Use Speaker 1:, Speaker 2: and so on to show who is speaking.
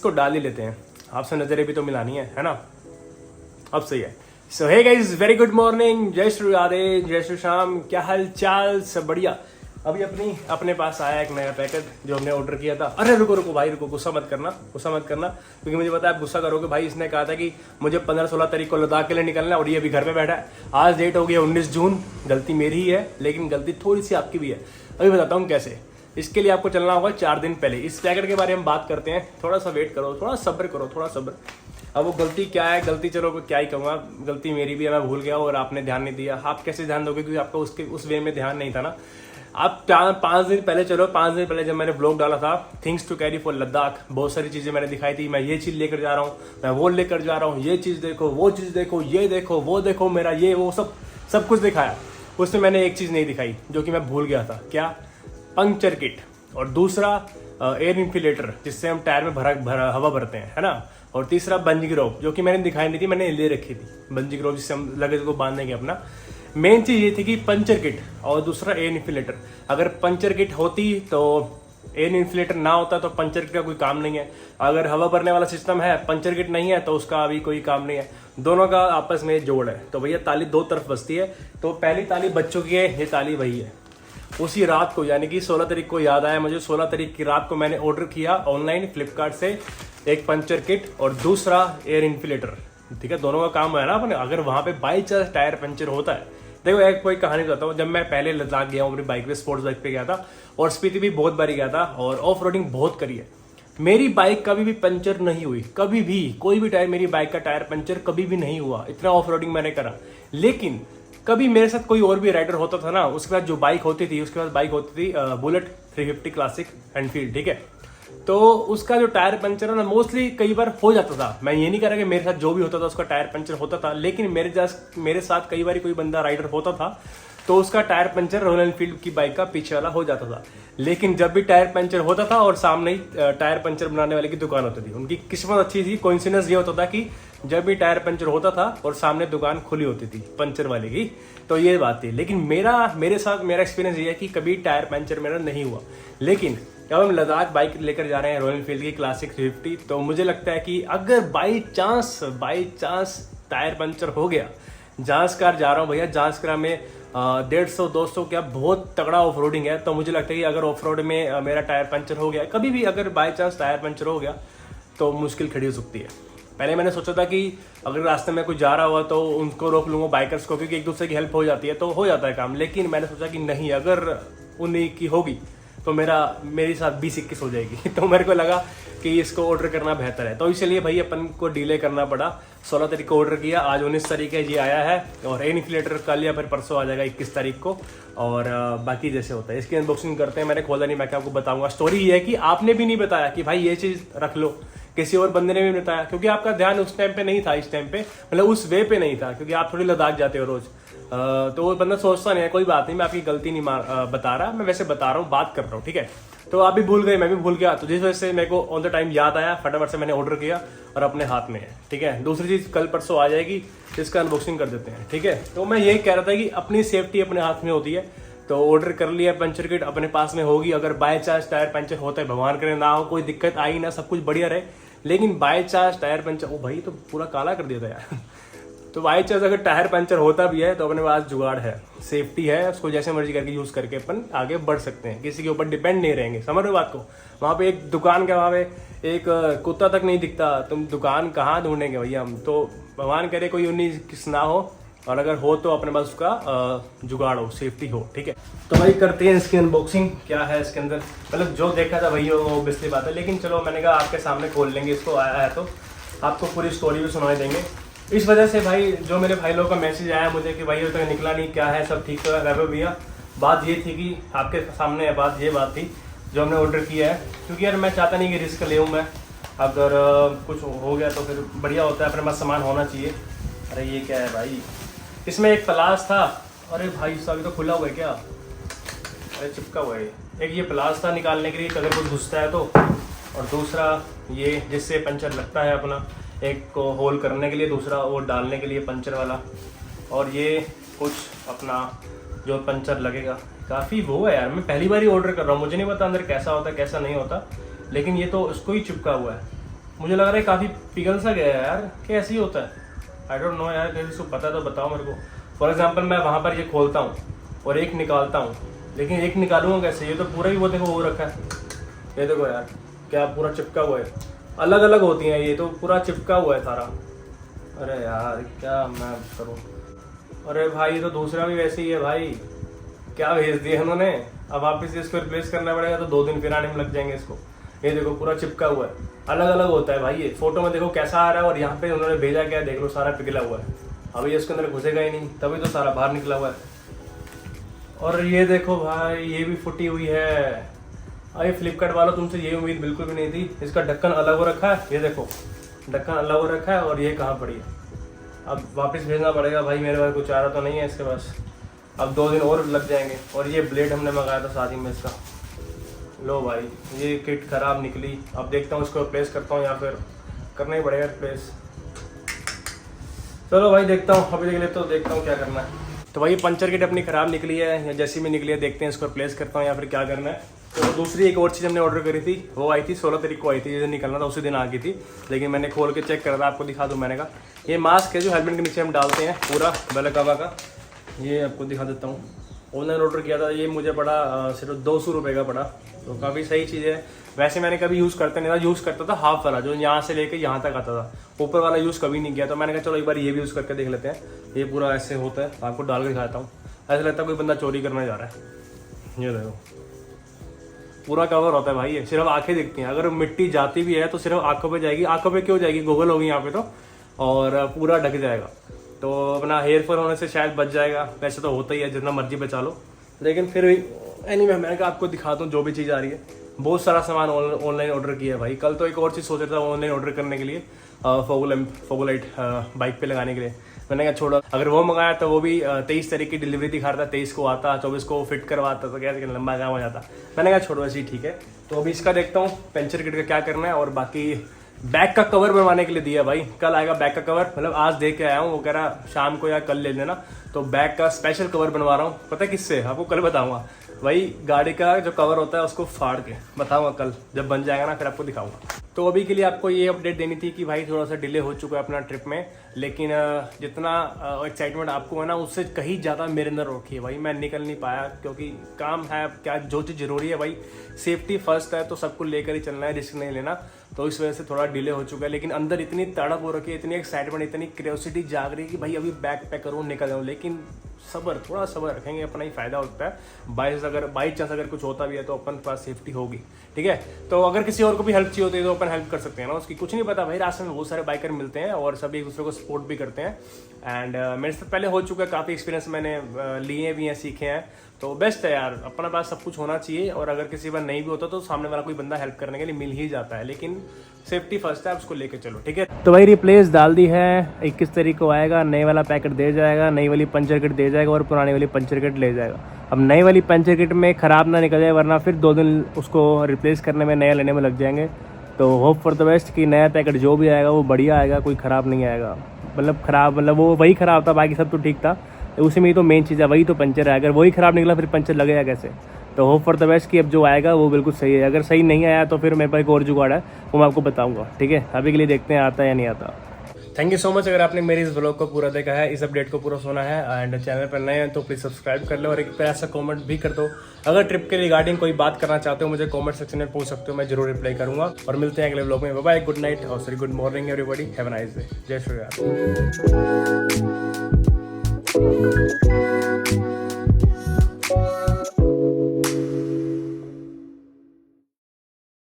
Speaker 1: इसको डाल ही लेते हैं, आपसे नजरें भी तो मिलानी है ना। अब सही है। So hey guys, very good morning, जय श्री राधे, जय श्री श्याम, क्या हाल चाल, सब बढ़िया। अभी अपने पास आया एक नया पैकेट जो हमने ऑर्डर किया था। अरे रुको भाई रुको, गुस्सा मत करना क्योंकि मुझे पता है आप गुस्सा करोगे। भाई इसने कहा था कि मुझे 15-16 तारीख को लद्दाख के लिए निकलना है और ये अभी घर पे बैठा है। आज डेट हो गई 19 जून। गलती मेरी ही है, लेकिन गलती थोड़ी सी आपकी भी है। अभी बताता हूँ कैसे। इसके लिए आपको चलना होगा 4 दिन पहले। इस पैकेट के बारे में बात करते हैं, थोड़ा सा वेट करो, थोड़ा सब्र करो, थोड़ा सब्र। अब वो गलती क्या है, गलती चलो क्या ही कहूँगा, गलती मेरी भी है, मैं भूल गया और आपने ध्यान नहीं दिया। आप कैसे ध्यान दोगे, क्योंकि आपका उस वे में ध्यान नहीं था ना। आप 5 दिन पहले चलो, 5 दिन पहले जब मैंने ब्लॉग डाला था things to carry for Ladakh, बहुत सारी चीजें मैंने दिखाई थी। मैं ये चीज लेकर जा रहा हूँ, मैं वो लेकर जा रहा हूँ, ये चीज देखो, वो चीज देखो, ये देखो, वो देखो, मेरा ये वो सब कुछ दिखाया। उसमें मैंने एक चीज नहीं दिखाई जो कि मैं भूल गया था। क्या? पंक्चर किट, और दूसरा एयर इन्फ्लेटर जिससे हम टायर में हवा भरते हैं, है ना। और तीसरा बंजी रोप, जो कि मैंने दिखाई नहीं थी, मैंने ले रखी थी। बंजी रोप जिससे हम लगेज को बांधेंगे अपना। मेन चीज ये थी कि पंचर किट और दूसरा एयर इन्फ्लेटर। अगर पंचर किट होती तो एयर इन्फ्लेटर ना होता तो पंचर किट का कोई काम नहीं है। अगर हवा भरने वाला सिस्टम है, पंचर किट नहीं है, तो उसका अभी कोई काम नहीं है। दोनों का आपस में जोड़ है। तो भैया ताली 2 तरफ बजती है। तो पहली ताली बज चुकी है, ये ताली वही है। उसी रात को, यानी कि 16 तारीख को याद आया मुझे, 16 तारीख की रात को मैंने ऑर्डर किया ऑनलाइन फ्लिपकार्ट से एक पंचर किट और दूसरा एयर इन्फ्लेटर। ठीक है, दोनों का काम है ना अपने। अगर वहां पे बाई चांस टायर पंचर होता है, देखो एक कोई कहानी बताता हूँ। जब मैं पहले लद्दाख गया हूँ अपनी बाइक पे, स्पोर्ट्स बाइक पे गया था, और स्पीति भी बहुत बारी गया था और ऑफ रोडिंग बहुत करी है। मेरी बाइक कभी भी पंचर नहीं हुई, कभी भी कोई भी टायर, मेरी बाइक का टायर पंचर कभी भी नहीं हुआ। इतना ऑफ रोडिंग मैंने करा। लेकिन कभी मेरे साथ कोई और भी राइडर होता था ना, उसके बाद जो बाइक होती थी, उसके बाद बाइक होती थी बुलेट 350 क्लासिक एनफील्ड, ठीक है। तो उसका जो टायर पंचर है ना, मोस्टली कई बार हो जाता था। मैं ये नहीं कह रहा कि मेरे साथ जो भी होता था उसका टायर पंचर होता था, लेकिन मेरे साथ कई बार कोई बंदा राइडर होता था तो उसका टायर पंचर रॉयल एनफील्ड की बाइक का पीछे वाला हो जाता था। लेकिन जब भी टायर पंचर होता था और सामने ही टायर पंचर बनाने वाले की दुकान होती थी, उनकी किस्मत अच्छी थी। कोइंसिडेंस ये होता था कि जब भी टायर पंचर होता था और सामने दुकान खुली होती थी पंचर वाले की, तो ये बात थी। लेकिन मेरे साथ मेरा एक्सपीरियंस ये है कि कभी टायर पंचर मेरा नहीं हुआ। लेकिन जब हम लद्दाख बाइक लेकर जा रहे हैं रॉयल एनफील्ड की क्लासिक 350, तो मुझे लगता है कि अगर बाई चांस टायर पंचर हो गया, जांसकार जा रहा हूँ भैया, जांसकार में 150-200 क्या बहुत तगड़ा ऑफ रोडिंग है। तो मुझे लगता है कि अगर ऑफ रोड में मेरा टायर पंचर हो गया, कभी भी अगर बाई चांस टायर पंचर हो गया, तो मुश्किल खड़ी हो सकती है। पहले मैंने सोचा था कि अगर रास्ते में कोई जा रहा हुआ तो उनको रोक लूंगा, बाइकर्स को, क्योंकि एक दूसरे की हेल्प हो जाती है, तो हो जाता है काम। लेकिन मैंने सोचा कि नहीं, अगर उन्हीं की होगी तो मेरे साथ 20-21 हो जाएगी। तो मेरे को लगा कि इसको ऑर्डर करना बेहतर है। तो इसलिए भाई अपन को डिले करना पड़ा। 16 तारीख को ऑर्डर किया, आज 19 तारीख है, ये आया है। और एयर इन्फ्लेटर कल या फिर परसों आ जाएगा 21 तारीख को। और बाकी जैसे होता है इसकी अनबॉक्सिंग करते हैं। मैंने खोला नहीं, मैं क्या आपको बताऊंगा। स्टोरी ये है कि आपने भी नहीं बताया कि भाई ये चीज रख लो, किसी और बंदे ने भी बताया, क्योंकि आपका ध्यान उस टाइम पे नहीं था, इस टाइम पे मतलब उस वे पे नहीं था, क्योंकि आप थोड़ी लद्दाख जाते हो रोज। तो वो बंदा सोचता नहीं है, कोई बात नहीं, मैं आपकी गलती नहीं बता रहा, मैं वैसे बता रहा हूँ, बात कर रहा हूँ, ठीक है। तो आप भी भूल गए, मैं भी भूल गया, तो जिस वजह से मेरे को ऑन द टाइम याद आया, फटाफट से मैंने ऑर्डर किया और अपने हाथ में है, ठीक है। दूसरी चीज कल परसों आ जाएगी, जिसका अनबॉक्सिंग कर देते हैं, ठीक है। तो मैं यही कह रहा था कि अपनी सेफ्टी अपने हाथ में होती है। तो ऑर्डर कर लिया, पंचर किट अपने पास में होगी। अगर बाय चांस टायर पंचर होता है, भगवान करे ना हो, कोई दिक्कत आई ना, सब कुछ बढ़िया रहे, लेकिन बाय चांस टायर पंचर, ओ भाई तो पूरा काला कर दिया था यार। तो बाई चांस अगर टायर पंचर होता भी है तो अपने पास जुगाड़ है, सेफ्टी है, उसको जैसे मर्जी करके यूज करके अपन आगे बढ़ सकते हैं, किसी के ऊपर डिपेंड नहीं रहेंगे। समझ रहे हो बात को। वहां पे एक दुकान के, वहां पे एक कुत्ता तक नहीं दिखता, तुम दुकान कहाँ ढूंढेंगे भैया हम। तो भगवान करे कोई 19 ना हो, और अगर हो तो अपने पास उसका जुगाड़ हो, सेफ्टी हो, ठीक है। तो भाई करते हैं इसकी अनबॉक्सिंग। क्या है इसके अंदर, मतलब जो देखा था भैया वो ऑब्वियसली बात है, लेकिन चलो मैंने कहा आपके सामने खोल लेंगे इसको, आया है तो आपको पूरी स्टोरी भी सुनाई देंगे। इस वजह से भाई जो मेरे भाई लोगों का मैसेज आया मुझे कि भाई अभी तक निकला नहीं, क्या है, सब ठीक तो है भैया। बात ये थी कि आपके सामने ये बात थी जो हमने ऑर्डर किया है, क्योंकि यार मैं चाहता नहीं कि रिस्क ले मैं, अगर कुछ हो गया तो फिर बढ़िया होता है, अपने पास सामान होना चाहिए। अरे ये क्या है भाई, इसमें एक प्लास था, अरे भाई साहब तो खुला हुआ है क्या, अरे चिपका हुआ है। एक ये प्लास था निकालने के लिए अगर कुछ घुसता है तो, और दूसरा ये जिससे पंचर लगता है अपना, एक को होल करने के लिए, दूसरा वो डालने के लिए पंचर वाला, और ये कुछ अपना जो पंचर लगेगा। काफ़ी वो है यार, मैं पहली बार ही ऑर्डर कर रहा हूँ, मुझे नहीं पता अंदर कैसा होता है कैसा नहीं होता, लेकिन ये तो उसको ही चिपका हुआ है। मुझे लग रहा है काफ़ी पिघल सा गया है यार, कैसे ही होता है, आई डोंट नो यार, किसी को पता तो बताओ मेरे को। फॉर एग्जाम्पल मैं वहाँ पर ये खोलता हूँ और एक निकालता हूँ, लेकिन एक निकालूंगा कैसे, ये तो पूरा ही वो देखो हो रखा है, ये देखो यार क्या पूरा चिपका हुआ है, अलग अलग होती हैं, ये तो पूरा चिपका हुआ है सारा। अरे यार क्या मैं करूँ, अरे भाई ये तो दूसरा भी वैसे ही है भाई, क्या भेज दिया उन्होंने, अब वापस इसको रिप्लेस करना पड़ेगा तो 2 दिन फिर आने में लग जाएंगे इसको। ये देखो पूरा चिपका हुआ है, अलग अलग होता है भाई, ये फोटो में देखो कैसा आ रहा है और यहाँ पे उन्होंने भेजा क्या देख लो, सारा पिघला हुआ है, अभी ये इसके अंदर घुसेगा ही नहीं, तभी तो सारा बाहर निकला हुआ है। और ये देखो भाई ये भी फुटी हुई है, अरे फ्लिपकार्ट वालों तुमसे ये उम्मीद बिल्कुल भी नहीं थी। इसका ढक्कन अलग हो रखा है, ये देखो ढक्कन अलग हो रखा है और ये कहाँ पड़ी है, अब वापस भेजना पड़ेगा भाई, मेरे पास कुछ आ रहा तो नहीं है इसके पास, अब 2 दिन और लग जाएंगे। और ये ब्लेड हमने मंगाया था शादी में इसका, लो भाई ये किट खराब निकली, अब देखता हूँ इसको रिप्लेस करता हूँ या फिर करना ही पड़ेगा रिप्लेस। चलो भाई देखता हूँ, अभी देख लेता हूँ, देखता हूँ क्या करना है। तो भाई पंचर किट अपनी ख़राब निकली है या जैसी में निकली है, देखते हैं इसको रिप्लेस करता हूँ या फिर क्या करना है। तो दूसरी एक और चीज़ हमने ऑर्डर करी थी, वो आई थी 16 तारीख को आई थी, जिस दिन निकलना था उसी दिन आ गई थी, लेकिन मैंने खोल के चेक करा था, आपको दिखा दूँ। मैंने कहा ये मास्क है जो हेलमेट के नीचे हम डालते हैं, पूरा बेलकावा का, ये आपको दिखा देता हूँ। ऑनलाइन ऑर्डर किया था, ये मुझे पड़ा सिर्फ 200 रुपये का पड़ा, तो काफ़ी सही चीज़ है। वैसे मैंने कभी यूज़ करता नहीं था, यूज़ करता था हाफ वाला जो यहाँ से लेके यहाँ तक आता था, ऊपर वाला यूज़ कभी नहीं किया, तो मैंने कहा चलो एक बार ये भी यूज़ करके देख लेते हैं। ये पूरा ऐसे होता है, आपको डाल के दिखाता हूँ, ऐसा लगता है कोई बंदा चोरी करने जा रहा है। ये देखो पूरा कवर होता है भाई, ये सिर्फ आंखें दिखती हैं, अगर मिट्टी जाती भी है तो सिर्फ आंखों पे जाएगी, आंखों पे क्यों जाएगी, गूगल होगी यहाँ पे तो, और पूरा ढक जाएगा, तो अपना हेयर फॉल होने से शायद बच जाएगा। वैसे तो होता ही है, जितना मर्जी बचा लो, लेकिन फिर भी एनीवे मैंने कहा आपको दिखा दूँ जो भी चीज़ आ रही है। बहुत सारा सामान ऑनलाइन ऑर्डर किया है भाई। कल तो एक और चीज़ सोच रहा था ऑनलाइन ऑर्डर करने के लिए, फोगोलाइट बाइक पे लगाने के लिए। मैंने कहा छोड़ो, अगर वो मंगाया तो वो भी 23 तारीख की डिलीवरी दिखा रहा था, 23 को आता, 24 को फिट करवाता, तो क्या लंबा काम हो जाता। मैंने कहा छोड़ो ऐसे ही ठीक है। तो अभी इसका देखता हूँ पंचर किट का क्या करना है, और बाकी बैग का कवर बनवाने के लिए दिया भाई, कल आएगा बैग का कवर, मतलब आज देख के आया हूँ, वो कह रहा शाम को या कल ले लेना, तो बैग का स्पेशल कवर बनवा रहा हूँ। पता है किससे, आपको कल बताऊंगा। वही गाड़ी का जो कवर होता है उसको फाड़ के बताऊंगा कल, जब बन जाएगा ना फिर आपको दिखाऊंगा। तो अभी के लिए आपको ये अपडेट देनी थी कि भाई थोड़ा सा डिले हो चुका है अपना ट्रिप में, लेकिन जितना एक्साइटमेंट आपको है ना उससे कहीं ज़्यादा मेरे अंदर रखी है भाई। मैं निकल नहीं पाया क्योंकि काम है, क्या जो चीज़ ज़रूरी है भाई, सेफ्टी फर्स्ट है, तो सबको लेकर ही चलना है, रिस्क नहीं लेना, तो इस वजह से थोड़ा डिले हो चुका है। लेकिन अंदर इतनी तड़प हो रखी है, इतनी एक्साइटमेंट, इतनी क्यूरियोसिटी जाग रही है कि भाई अभी बैग पैक करूँ निकल जाऊँ, लेकिन सब्र, थोड़ा सब्र रखेंगे, अपना ही फायदा होता है। बाई चांस अगर कुछ होता भी है तो अपन के पास सेफ्टी होगी, ठीक है। तो अगर किसी और को भी हेल्प चाहिए होती है तो अपन हेल्प कर सकते हैं ना, उसकी कुछ नहीं पता भाई, रास्ते में बहुत सारे बाइकर मिलते हैं और सभी एक दूसरे को सपोर्ट भी करते हैं। एंड मेरे साथ पहले हो चुका है, काफ़ी एक्सपीरियंस मैंने लिए भी हैं, सीखे हैं, तो बेस्ट है यार, अपना पास सब कुछ होना चाहिए। और अगर किसी बार नहीं भी होता तो सामने वाला कोई बंदा हेल्प करने के लिए मिल ही जाता है, लेकिन सेफ्टी फर्स्ट है, उसको लेके चलो, ठीक है। तो भाई रिप्लेस डाल दी है, 21 तारीख को आएगा, नए वाला पैकेट दे जाएगा, नई वाली पंचर किट दे जाएगा और पुरानी वाली पंचर किट ले जाएगा। अब नई वाली पंचर किट में ख़राब ना निकल जाए, वरना फिर 2 दिन उसको रिप्लेस करने में, नया लेने में लग जाएंगे। तो होप फॉर द बेस्ट कि नया पैकेट जो भी आएगा वो बढ़िया आएगा, कोई ख़राब नहीं आएगा। मतलब ख़राब मतलब वो वही ख़राब था, बाकी सब तो ठीक था, उसी में ही तो मेन चीज़ है, वही तो पंचर है। अगर वही ख़राब निकला फिर पंचर लगेगा कैसे। तो होप फॉर द बेस्ट कि अब जो आएगा वो बिल्कुल सही है। अगर सही नहीं आया तो फिर मेरे पास एक और जुगाड़ है, वो मैं आपको बताऊंगा, ठीक है। अभी के लिए देखते हैं आता है या नहीं आता। थैंक यू सो मच अगर आपने मेरी इस व्लॉग को पूरा देखा है, इस अपडेट को पूरा सुना है, एंड चैनल पर नए हैं तो प्लीज़ सब्सक्राइब कर लो और एक प्यारा सा कमेंट भी कर दो। अगर ट्रिप के रिगार्डिंग कोई बात करना चाहते हो मुझे कमेंट सेक्शन में पूछ सकते हो, मैं जरूर रिप्लाई करूंगा। और मिलते हैं अगले व्लॉग में, बाय बाय, गुड नाइट और sorry good morning everybody, have a nice day, जय श्री राम।